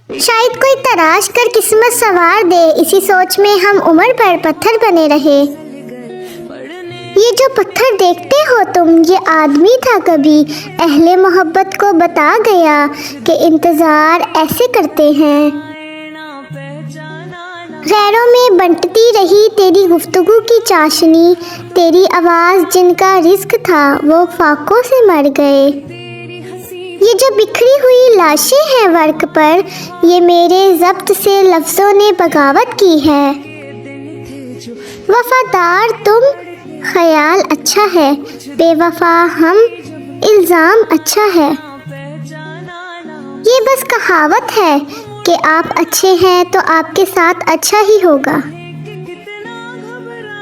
शायद कोई तराश कर किस्मत संवार दे, इसी सोच में हम उम्र भर पत्थर बने रहे। ये जो पत्थर देखते हो तुम, ये आदमी था कभी, अहले मोहब्बत को बता गया कि इंतज़ार ऐसे करते हैं। गैरों में बंटती रही तेरी गुफ्तगू की चाशनी, तेरी आवाज़ जिनका रिस्क था वो फाकों से मर गए। ये जो बिखरी हुई लाशें हैं वर्क पर, ये मेरे ज़ब्त से लफ्ज़ों ने बगावत की है। वफादार तुम, ख्याल अच्छा है, बेवफा हम, इल्ज़ाम अच्छा है। ये बस कहावत है कि आप अच्छे हैं तो आपके साथ अच्छा ही होगा।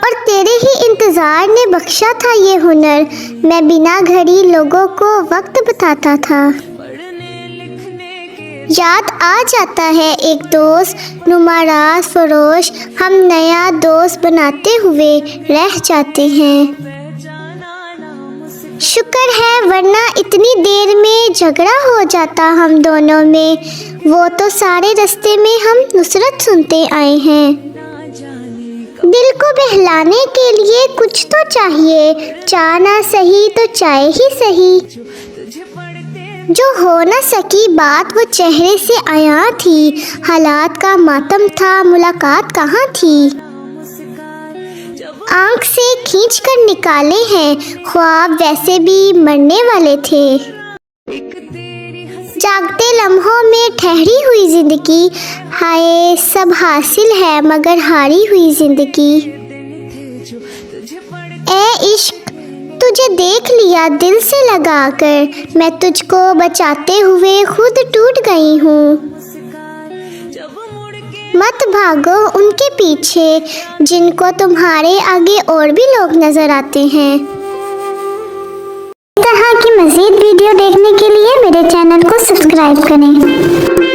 और तेरे ही इंतज़ार ने बख्शा था ये हुनर, मैं बिना घड़ी लोगों को वक्त बताता था। याद आ जाता है एक दोस्त नुमाराज फरोश, हम नया दोस्त बनाते हुए रह जाते हैं। शुक्र है वरना इतनी देर में झगड़ा हो जाता हम दोनों में, वो तो सारे रास्ते में हम नुसरत सुनते आए हैं। दिल को बहलाने के लिए कुछ तो चाहिए, चाय ना सही तो चाय ही सही। जो हो न सकी बात वो चेहरे से आया थी, हालात का मातम था मुलाकात कहाँ थी। आँख से खींच कर निकाले हैं ख्वाब, वैसे भी मरने वाले थे। जागते लम्हों में ठहरी हुई जिंदगी, हाय सब हासिल है मगर हारी हुई जिंदगी। ए इश्क तुझे देख लिया दिल से लगाकर, मैं तुझको बचाते हुए खुद टूट गई हूँ। मत भागो उनके पीछे जिनको तुम्हारे आगे और भी लोग नजर आते हैं। इस तरह की मज़ीद वीडियो देखने के लिए मेरे चैनल को सब्सक्राइब करें।